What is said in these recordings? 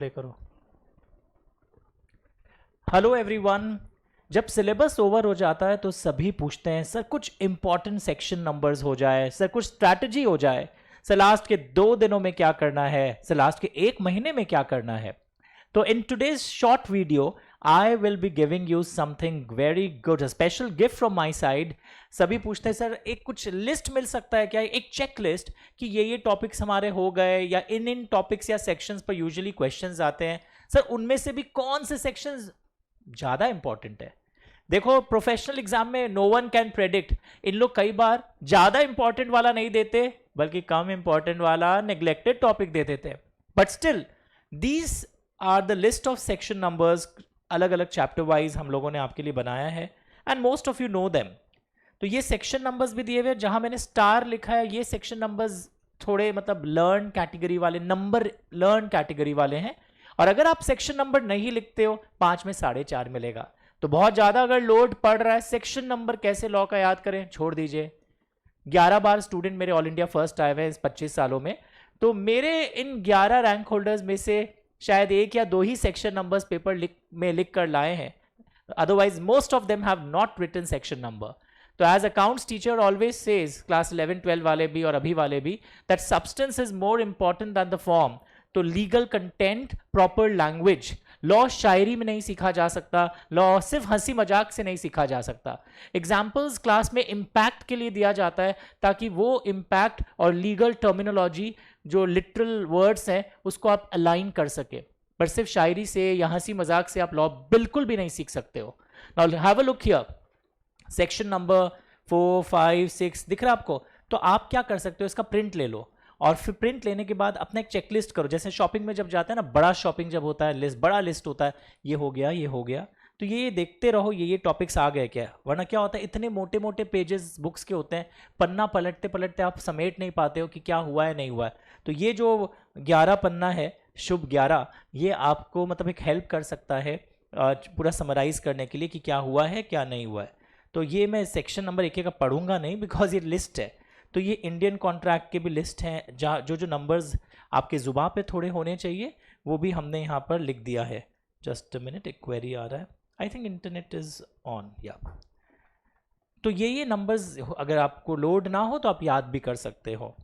Play करो। Hello everyone. जब syllabus over हो जाता है तो सभी पूछते हैं सर कुछ इंपॉर्टेंट सेक्शन नंबर्स हो जाए, सर कुछ स्ट्रैटेजी हो जाए, सर लास्ट के 2 दिनों में क्या करना है, सर लास्ट के 1 महीने में क्या करना है। तो in today's short video I will be giving you something very good, special gift from my side. सभी पूछते हैं सर एक कुछ लिस्ट मिल सकता है क्या, एक चेक लिस्ट कि ये टॉपिक्स हमारे हो गए, या इन टॉपिक्स या सेक्शंस पर यूजुअली क्वेश्चंस आते हैं, सर उनमें से भी कौन से सेक्शंस ज्यादा इंपॉर्टेंट है। देखो प्रोफेशनल एग्जाम में नो वन कैन प्रेडिक्ट, इन लोग कई बार ज्यादा इंपॉर्टेंट वाला नहीं देते बल्कि कम इंपॉर्टेंट वाला नेग्लेक्टेड टॉपिक दे देते हैं। But still these are the list of section numbers, अलग अलग चैप्टर वाइज हम लोगों ने आपके लिए बनाया है and most of you know them. तो ये सेक्शन नंबर्स भी दिए हुए, जहां मैंने स्टार लिखा है ये सेक्शन नंबर्स थोड़े मतलब लर्न कैटेगरी वाले नंबर, लर्न कैटेगरी वाले हैं। और अगर आप सेक्शन नंबर नहीं लिखते हो 5 में 4.5 मिलेगा। तो बहुत ज्यादा अगर लोड पड़ रहा है, सेक्शन नंबर कैसे लॉ का याद करें, छोड़ दीजिए। 11 बार स्टूडेंट मेरे ऑल इंडिया फर्स्ट आए हुए हैं इस 25 सालों में, तो मेरे इन 11 रैंक होल्डर्स में से शायद 1 या 2 ही सेक्शन नंबर्स पेपर लिख कर लाए हैं, otherwise most of them have not written section number. तो as accounts teacher always says, class 11-12 वाले भी और अभी वाले भी, that substance is more important than the form. तो legal content, proper language, law शायरी में नहीं सीखा जा सकता, लॉ सिर्फ हंसी मजाक से नहीं सीखा जा सकता। एग्जाम्पल्स क्लास में इम्पैक्ट के लिए दिया जाता है ताकि वो इम्पैक्ट और लीगल टर्मिनोलॉजी जो लिटरल वर्ड्स हैं उसको आप अलाइन कर सके। पर सिर्फ शायरी से या हंसी मजाक से आप लॉ बिल्कुल भी नहीं सीख सकते हो। Now have a look here, section number 4, 5, 6 दिख रहा है आपको। तो आप क्या कर सकते हो, इसका प्रिंट ले लो और फिर प्रिंट लेने के बाद अपना एक चेकलिस्ट करो। जैसे शॉपिंग में जब जाते हैं ना, बड़ा शॉपिंग जब होता है, लिस्ट बड़ा लिस्ट होता है, ये हो गया ये हो गया, तो ये देखते रहो ये टॉपिक्स आ गए क्या। वरना क्या होता है, इतने मोटे मोटे पेजेस बुक्स के होते हैं, पन्ना पलटते पलटते आप समेट नहीं पाते हो कि क्या हुआ है नहीं हुआ है। तो ये जो 11 पन्ना है, शुभ 11, ये आपको मतलब एक हेल्प कर सकता है पूरा समराइज करने के लिए कि क्या हुआ है क्या नहीं हुआ है। तो ये मैं सेक्शन नंबर एक का पढ़ूंगा नहीं बिकॉज ये लिस्ट है। तो ये इंडियन कॉन्ट्रैक्ट के भी लिस्ट हैं, जहाँ जो नंबर्स आपके जुबान पे थोड़े होने चाहिए वो भी हमने यहाँ पर लिख दिया है। जस्ट अ मिनट, एक क्वेरी आ रहा है, I think internet is on या। तो ये नंबर्स अगर आपको लोड ना हो तो आप याद भी कर सकते हो।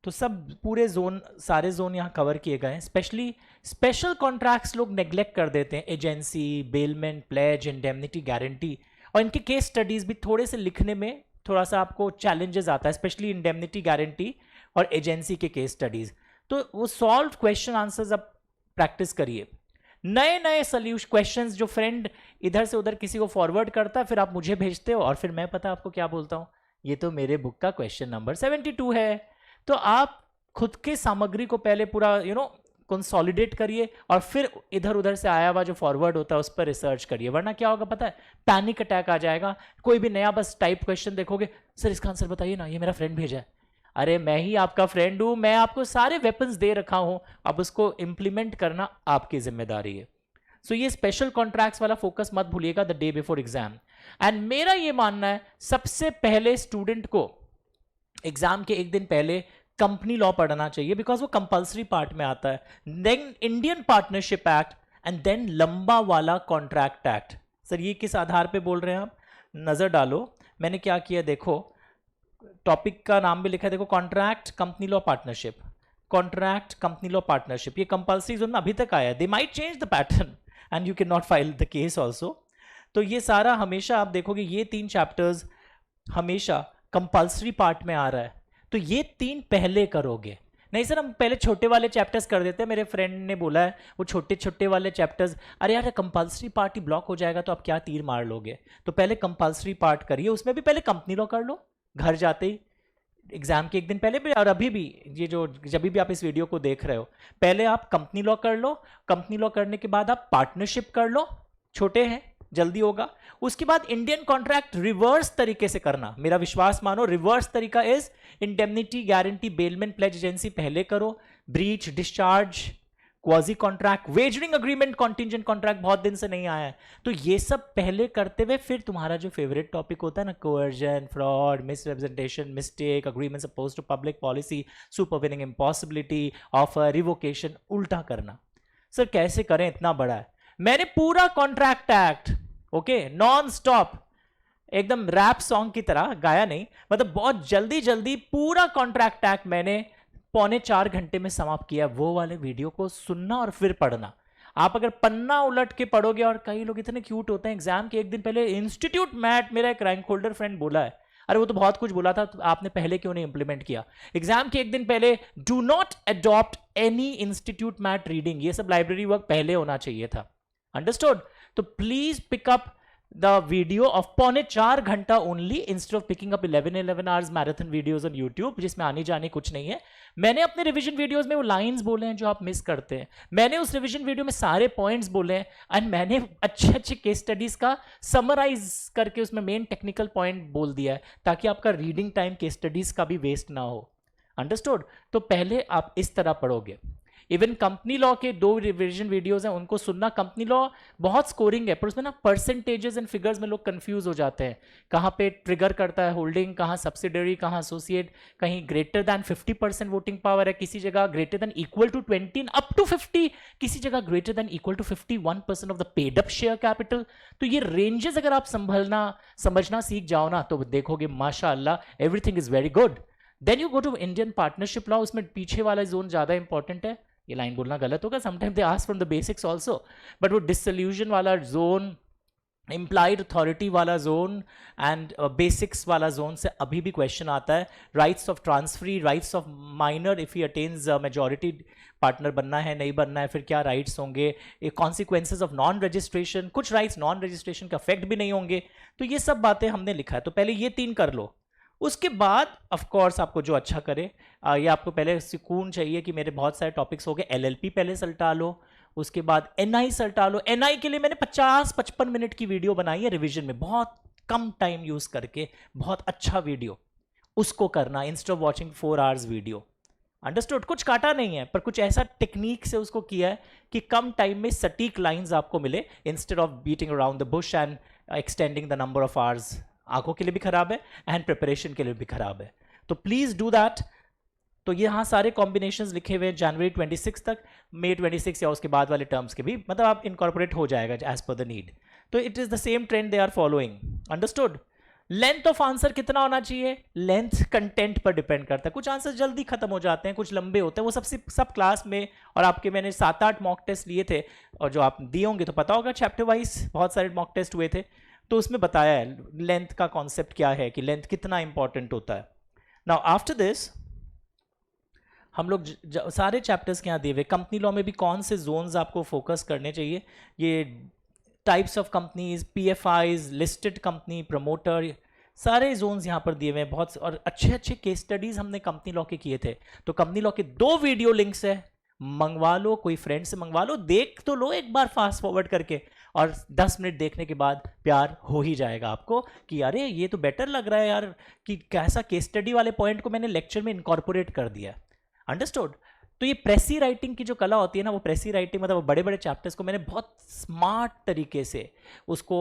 तो सब पूरे जोन, सारे जोन यहाँ कवर किए गए हैं। स्पेशली स्पेशल कॉन्ट्रैक्ट्स लोग नेग्लेक्ट कर देते हैं, agency, bailment, pledge, indemnity, guarantee, और इनके केस स्टडीज भी थोड़े से लिखने में थोड़ा सा आपको चैलेंजेस आता है, स्पेशली इंडेमनिटी, गारंटी और एजेंसी के केस स्टडीज। तो वो सॉल्व क्वेश्चन आंसर्स अब प्रैक्टिस करिए। नए नए सोल्यूशन क्वेश्चंस जो फ्रेंड इधर से उधर किसी को फॉरवर्ड करता है, फिर आप मुझे भेजते हो और फिर मैं पता आपको क्या बोलता हूँ, ये तो मेरे बुक का क्वेश्चन नंबर 72 है। तो आप खुद के सामग्री को पहले पूरा कंसोलिडेट करिए और फिर इधर उधर से आया हुआ जो फॉरवर्ड होता है उस पर रिसर्च करिए। वरना क्या होगा पता है, पैनिक अटैक आ जाएगा। कोई भी नया बस टाइप क्वेश्चन देखोगे, सर इसका आंसर बताइए ना, ये मेरा फ्रेंड भेजा है। अरे मैं ही आपका फ्रेंड हूं, मैं आपको सारे वेपन्स दे रखा हूं, अब उसको इंप्लीमेंट करना आपकी जिम्मेदारी है। सो ये स्पेशल कॉन्ट्रैक्ट्स वाला फोकस मत भूलिएगा the day before exam. And मेरा ये मानना है सबसे पहले स्टूडेंट को एग्जाम के 1 दिन पहले कंपनी लॉ पढ़ना चाहिए, बिकॉज वो कंपल्सरी पार्ट में आता है। Then Indian partnership act and then लंबा वाला कॉन्ट्रैक्ट एक्ट। सर ये किस आधार पे बोल रहे हैं आप, नजर डालो मैंने क्या किया, देखो टॉपिक का नाम भी लिखा है, देखो contract company law partnership, contract company law partnership, ये कंपल्सरी जोन में अभी तक आया है। They might change the pattern and you can not file the case also. तो ये सारा हमेशा आप देखोगे ये 3 चैप्टर्स हमेशा कंपल्सरी पार्ट में आ रहा है। तो ये 3 पहले करोगे। नहीं सर हम पहले छोटे वाले चैप्टर्स कर देते हैं, मेरे फ्रेंड ने बोला है वो छोटे छोटे वाले चैप्टर्स, अरे यार कंपल्सरी पार्ट ही ब्लॉक हो जाएगा तो आप क्या तीर मार लोगे। तो पहले कंपल्सरी पार्ट करिए, उसमें भी पहले कंपनी लॉ कर लो घर जाते ही, एग्जाम के 1 दिन पहले भी और अभी भी। ये जो जब भी आप इस वीडियो को देख रहे हो, पहले आप कंपनी लॉ कर लो, कंपनी लॉ करने के बाद आप पार्टनरशिप कर लो, छोटे हैं जल्दी होगा। उसके बाद इंडियन कॉन्ट्रैक्ट रिवर्स तरीके से करना, मेरा विश्वास मानो, रिवर्स तरीका is indemnity, guarantee, bailment, pledge, agency पहले करो, breach, discharge, quasi contract, wagering agreement, contingent contract बहुत दिन से नहीं आया है, तो ये सब पहले करते हुए फिर तुम्हारा जो फेवरेट टॉपिक होता है ना, coercion, fraud, misrepresentation, mistake, agreements opposed to public policy, supervening impossibility, offer, revocation, उल्टा करना। सर कैसे करें, इतना बड़ा है। मैंने पूरा contract act okay non stop एकदम रैप सॉन्ग की तरह गाया, नहीं मतलब बहुत जल्दी जल्दी पूरा कॉन्ट्रैक्ट एक्ट मैंने 3.25 घंटे में समाप्त किया। वो वाले वीडियो को सुनना और फिर पढ़ना। आप अगर पन्ना उलट के पढ़ोगे, और कई लोग इतने क्यूट होते हैं, एग्जाम के एक दिन पहले इंस्टीट्यूट मैट, मेरा एक रैंक होल्डर फ्रेंड बोला है, अरे वो तो बहुत कुछ बोला था, तो आपने पहले क्यों नहीं इंप्लीमेंट किया। एग्जाम के एक दिन पहले do not adopt any institute mat reading, ये सब लाइब्रेरी वर्क पहले होना चाहिए था। अंडरस्टूड? तो please pick up the video of 3.25 घंटा only instead of picking up 11 hours marathon videos on YouTube, जिसमें आनी जानी कुछ नहीं है। मैंने अपने रिवीजन वीडियोस में वो लाइंस बोले हैं जो आप मिस करते हैं, मैंने उस रिवीजन वीडियो में सारे पॉइंट्स बोले हैं, एंड मैंने अच्छे अच्छे केस स्टडीज का समराइज करके उसमें मेन टेक्निकल पॉइंट बोल दिया है, ताकि आपका रीडिंग टाइम केस स्टडीज का भी वेस्ट ना हो। अंडरस्टूड? तो पहले आप इस तरह पढ़ोगे। इवन कंपनी लॉ के 2 रिवीजन वीडियोस हैं, उनको सुनना। कंपनी लॉ बहुत स्कोरिंग है, पर उसमें ना परसेंटेजेस एंड फिगर्स में लोग कंफ्यूज हो जाते हैं, कहाँ पे ट्रिगर करता है होल्डिंग, कहाँ सब्सिडरी, कहाँ एसोसिएट, कहीं ग्रेटर दैन 50% वोटिंग पावर है, किसी जगह greater than equal to 20 up to 50, किसी जगह greater than equal to 51% of the paid up share capital. तो ये रेंजेस अगर आप समझना सीख जाओ ना, तो देखोगे माशाअल्लाह everything is very good. Then you go to Indian partnership law, उसमें पीछे वाला जोन ज्यादा इंपॉर्टेंट है। ये लाइन बोलना गलत होगा, sometime they ask from the basics also, but वो डिसोल्यूशन वाला जोन, इम्प्लाइड अथॉरिटी वाला जोन एंड बेसिक्स वाला जोन से अभी भी क्वेश्चन आता है। Rights of transferee, rights of minor if he attains majority partner बनना है नहीं बनना है, फिर क्या राइट्स होंगे, कॉन्सिक्वेंसेज ऑफ नॉन रजिस्ट्रेशन, कुछ राइट्स नॉन रजिस्ट्रेशन का अफेक्ट भी नहीं होंगे। तो ये सब बातें हमने लिखा है, तो पहले ये 3 कर लो। उसके बाद ऑफ कोर्स आपको जो अच्छा करे, ये आपको पहले सुकून चाहिए कि मेरे बहुत सारे टॉपिक्स हो गए, एलएलपी पहले सल्टा लो, उसके बाद एनआई सल्टा लो। एनआई के लिए मैंने 50-55 मिनट की वीडियो बनाई है रिवीजन में, बहुत कम टाइम यूज करके, बहुत अच्छा वीडियो, उसको करना instead of watching 4 hours video. Understood? कुछ काटा नहीं है, पर कुछ ऐसा टेक्निक से उसको किया है कि कम टाइम में सटीक लाइंस आपको मिले, instead of beating around the bush and extending the number of hours. आंखों के लिए भी खराब है एंड प्रिपरेशन के लिए भी खराब है, तो प्लीज डू दैट। तो यहाँ सारे कॉम्बिनेशंस लिखे हुए जनवरी 26 तक, मई 26 या उसके बाद वाले टर्म्स के भी, मतलब आप इनकॉर्पोरेट हो जाएगा एज पर द नीड। तो it is the same trend they are following. Understood? Length of answer कितना होना चाहिए? लेंथ कंटेंट पर डिपेंड करता है, कुछ आंसर जल्दी खत्म हो जाते हैं, कुछ लंबे होते हैं, वो सब क्लास में, और आपके मैंने 7-8 मॉक टेस्ट लिए थे, और जो आप दिए होंगे तो पता होगा, चैप्टर वाइज बहुत सारे मॉक टेस्ट हुए थे, तो उसमें बताया है लेंथ का कॉन्सेप्ट क्या है, कि लेंथ कितना इंपॉर्टेंट होता है। नाउ आफ्टर दिस हम लोग सारे चैप्टर्स के यहाँ दिए हुए, कंपनी लॉ में भी कौन से जोन्स आपको फोकस करने चाहिए, ये types of companies, PFIs, listed company, promoter, सारे जोन्स यहाँ पर दिए हुए हैं बहुत, और अच्छे अच्छे केस स्टडीज हमने कंपनी लॉ के किए थे। तो कंपनी लॉ के 2 वीडियो लिंक्स है, मंगवा लो, कोई फ्रेंड से मंगवा लो, देख तो लो एक बार फास्ट फॉरवर्ड करके, और 10 मिनट देखने के बाद प्यार हो ही जाएगा आपको कि अरे ये तो बेटर लग रहा है यार, कि कैसा केस स्टडी वाले पॉइंट को मैंने लेक्चर में इनकॉर्पोरेट कर दिया। अंडरस्टूड? तो ये प्रेसी राइटिंग की जो कला होती है ना, वो प्रेसी राइटिंग मतलब बड़े बड़े चैप्टर्स को मैंने बहुत स्मार्ट तरीके से उसको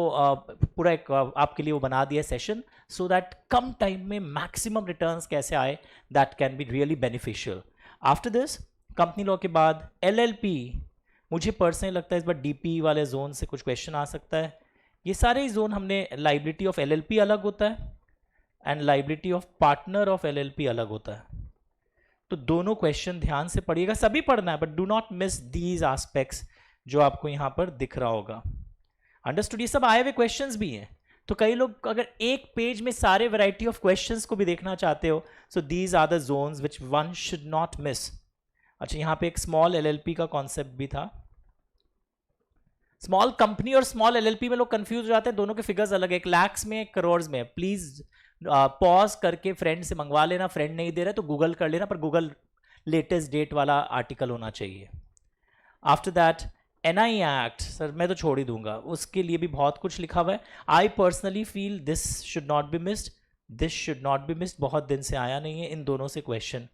पूरा एक आपके लिए वो बना दिया session, so that come time में मैक्सिमम रिटर्न्स कैसे आए, that can be really beneficial. After this company law के बाद एलएलपी, मुझे पर्सनली लगता है इस बार डीपी वाले जोन से कुछ क्वेश्चन आ सकता है। ये सारे जोन हमने, लाइबिलिटी ऑफ एलएलपी अलग होता है and liability of partner of LLP अलग होता है, तो दोनों क्वेश्चन ध्यान से पढ़िएगा, सभी पढ़ना है, but do not miss these aspects जो आपको यहां पर दिख रहा होगा। अंडरस्टूड? ये सब आए हुए क्वेश्चंस भी हैं, तो कई लोग अगर एक पेज में सारे वैरायटी ऑफ क्वेश्चंस को भी देखना चाहते हो, so these are the zones which one should not miss. अच्छा, यहां पे एक स्मॉल एलएलपी का कॉन्सेप्ट भी था। स्मॉल कंपनी और स्मॉल एलएलपी में लोग कंफ्यूज हो जाते हैं, दोनों के फिगर्स अलग है, 1 लाख में 1 करोड़ में। प्लीज पॉज करके फ्रेंड से मंगवा लेना, फ्रेंड नहीं दे रहा तो गूगल कर लेना, पर गूगल लेटेस्ट डेट वाला आर्टिकल होना चाहिए। After that NI act, sir मैं तो छोड़ ही दूंगा, उसके लिए भी बहुत कुछ लिखा हुआ है। I personally feel this should not be missed, this should not be missed, बहुत दिन से आया नहीं है इन दोनों से क्वेश्चन,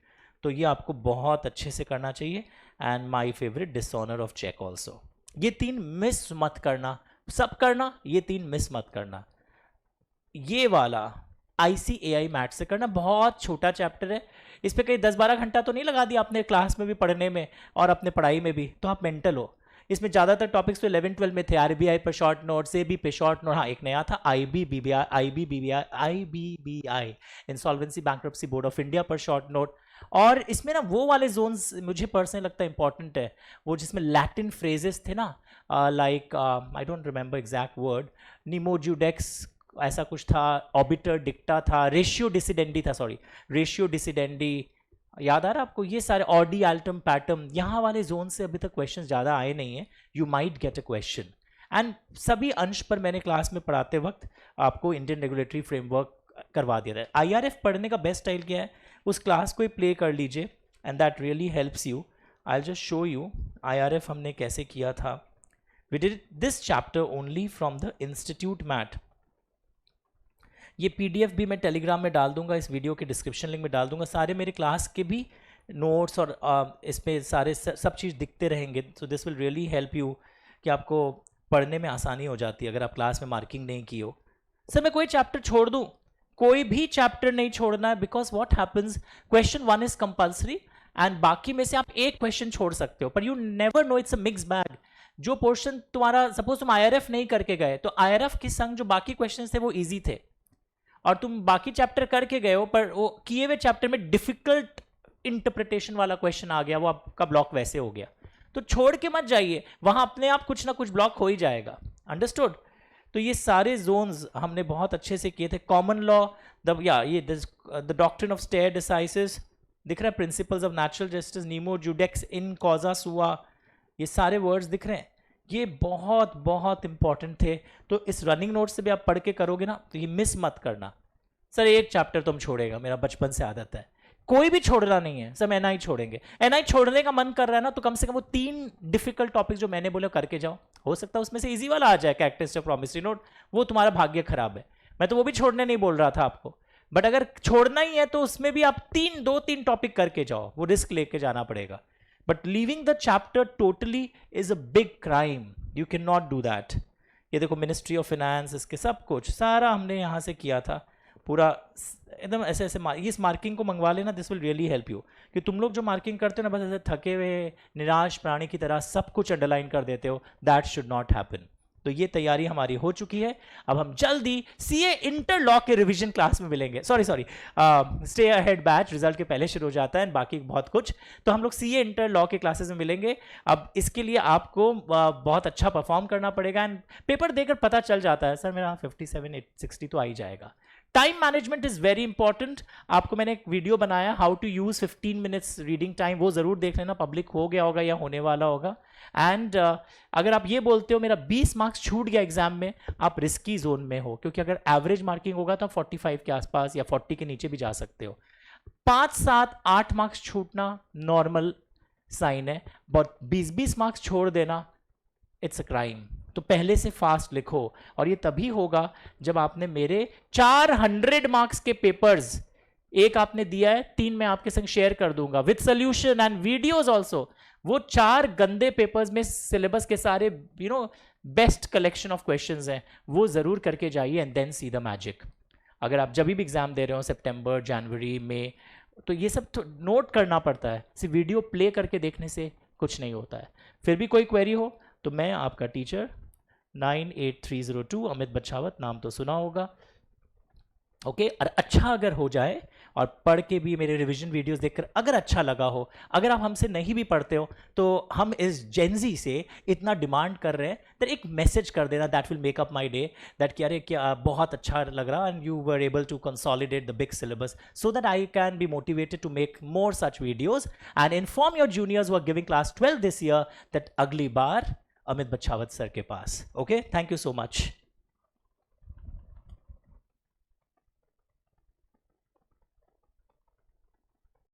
तो ये आपको बहुत अच्छे से करना चाहिए। And my favourite dishonour of cheque also, ये 3 मिस मत करना, सब करना, ये 3 मिस मत करना। ये वाला ICAI मैथ से करना, बहुत छोटा चैप्टर है, इस पे कहीं 10-12 घंटा तो नहीं लगा दिया आपने क्लास में भी पढ़ने में और अपने पढ़ाई में भी, तो आप मेंटल हो। इसमें ज़्यादातर टॉपिक्स तो 11-12 में थे, आरबीआई पर शॉर्ट नोट, सेबी पे शॉर्ट नोट, हाँ एक नया था IBBI insolvency bankruptcy board of India पर शॉर्ट नोट। और इसमें ना वो वाले जोन्स मुझे पर्सनली लगता है इंपॉर्टेंट है, वो जिसमें लैटिन फ्रेजेस थे ना, like I don't remember exact word, निमोजुडेक्स ऐसा कुछ था, ऑबिटर डिक्टा था, रेशियो डिसिडेंडी था, सॉरी रेशियो डिसिडेंडी, याद आ रहा है आपको? ये सारे ऑडी एल्टम पैटम, यहाँ वाले जोन से अभी तक क्वेश्चन ज़्यादा आए नहीं हैं, you might get a question. And सभी अंश पर मैंने क्लास में पढ़ाते वक्त आपको इंडियन रेगुलेटरी फ्रेमवर्क करवा दिया था। आईआरएफ पढ़ने का बेस्ट स्टाइल क्या है, उस क्लास को ही प्ले कर लीजिए and that really helps you. I just show you IRF हमने कैसे किया था। We did this chapter only from the institute mat. ये पीडीएफ भी मैं टेलीग्राम में डाल दूंगा, इस वीडियो के डिस्क्रिप्शन लिंक में डाल दूंगा, सारे मेरे क्लास के भी नोट्स और इसमें सारे सब चीज़ दिखते रहेंगे। So this will really help you कि आपको पढ़ने में आसानी हो जाती है अगर आप क्लास में मार्किंग नहीं की हो। सर मैं कोई चैप्टर छोड़ दूं? कोई भी चैप्टर नहीं छोड़ना है, because what happens, question 1 is compulsory and बाकी में से आप एक क्वेश्चन छोड़ सकते हो, पर you never know, it's a mix bag. जो पोर्शन तुम्हारा, सपोज तुम आईआरएफ नहीं करके गए तो आईआरएफ के संग जो बाकी क्वेश्चन थे वो ईजी थे, और तुम बाकी चैप्टर करके गए हो पर वो किए हुए चैप्टर में डिफिकल्ट इंटरप्रिटेशन वाला क्वेश्चन आ गया, वो आपका ब्लॉक वैसे हो गया। तो छोड़ के मत जाइए, वहां अपने आप कुछ ना कुछ ब्लॉक हो ही जाएगा। अंडरस्टूड? तो ये सारे जोन्स हमने बहुत अच्छे से किए थे। Common law, the doctrine of stare decisis दिख रहा है, principles of natural justice, nemo judex in causa sua, ये सारे वर्ड्स दिख रहे हैं, ये बहुत बहुत इंपॉर्टेंट थे। तो इस रनिंग नोट से भी आप पढ़ के करोगे ना तो ये मिस मत करना। सर एक चैप्टर तुम छोड़ेगा, मेरा बचपन से आदत है, कोई भी छोड़ना नहीं है, सब एनआई छोड़ेंगे। एनआई छोड़ने का मन कर रहा है ना, तो कम से कम वो 3 डिफिकल्ट टॉपिक जो मैंने बोले करके जाओ, हो सकता है उसमें से इजी वाला आ जाए, कैरेक्टरिस्टिक ऑफ प्रॉमिसरी नोट, वो तुम्हारा भाग्य खराब है। मैं तो वो भी छोड़ने नहीं बोल रहा था आपको, बट अगर छोड़ना ही है तो उसमें भी आप 2-3 टॉपिक करके जाओ, वो रिस्क लेके जाना पड़ेगा। But leaving the chapter totally is a big crime, you can not do that. ये देखो मिनिस्ट्री ऑफ फाइनेंस, इसके सब कुछ सारा हमने यहाँ से किया था पूरा एकदम ऐसे ऐसे। इस मार्किंग को मंगवा लेना, this will really help you. कि तुम लोग जो मार्किंग करते हो ना, बस ऐसे थके हुए निराश प्राणी की तरह सब कुछ अंडरलाइन कर देते हो, दैट शुड नॉट हैपन। तो ये तैयारी हमारी हो चुकी है। अब हम जल्दी सीए इंटरलॉ के रिवीजन क्लास में मिलेंगे। Sorry stay ahead batch result के पहले शुरू हो जाता है, बाकी बहुत कुछ। तो हम लोग सीए इंटरलॉ के क्लासेस में मिलेंगे। अब इसके लिए आपको बहुत अच्छा परफॉर्म करना पड़ेगा, एंड पेपर देकर पता चल जाता है सर मेरा 57-60 तो आ ही जाएगा। Time management is very important. आपको मैंने एक वीडियो बनाया how to use 15 minutes reading time, वो जरूर देख लेना, पब्लिक हो गया होगा या होने वाला होगा। एंड अगर आप ये बोलते हो मेरा 20 मार्क्स छूट गया एग्जाम में, आप रिस्की जोन में हो, क्योंकि अगर एवरेज मार्किंग होगा तो 45 के आसपास या 40 के नीचे भी जा सकते हो। 5, 7, 8 मार्क्स छूटना नॉर्मल साइन है, बट 20-20 मार्क्स छोड़ देना इट्स अ क्राइम। तो पहले से फास्ट लिखो, और ये तभी होगा जब आपने मेरे 400 मार्क्स के पेपर्स, एक आपने दिया है, 3 मैं आपके संग शेयर कर दूंगा with solution and videos also. वो 4 गंदे पेपर्स में सिलेबस के सारे बेस्ट कलेक्शन ऑफ क्वेश्चंस हैं, वो जरूर करके जाइए and then see the magic. अगर आप जब भी एग्जाम दे रहे हो, सितंबर, जनवरी में, तो ये सब तो नोट करना पड़ता है, सिर्फ वीडियो प्ले करके देखने से कुछ नहीं होता है। फिर भी कोई क्वेरी हो तो मैं आपका टीचर 98302 अमित बछावत, नाम तो सुना होगा। ओके, और अच्छा अगर हो जाए और पढ़ के भी मेरे रिवीजन वीडियोस देखकर अगर अच्छा लगा हो, अगर आप हमसे नहीं भी पढ़ते हो, तो हम इस जेनजी से इतना डिमांड कर रहे हैं, तो एक मैसेज कर देना, that will make up my day, that कि अरे क्या बहुत अच्छा लग रहा and you were able to consolidate the big syllabus, so that I can be motivated to make more such videos and inform your juniors who are giving class 12 this year that अगली बार Amit Bachhawat sir के पास। Okay, thank you so much.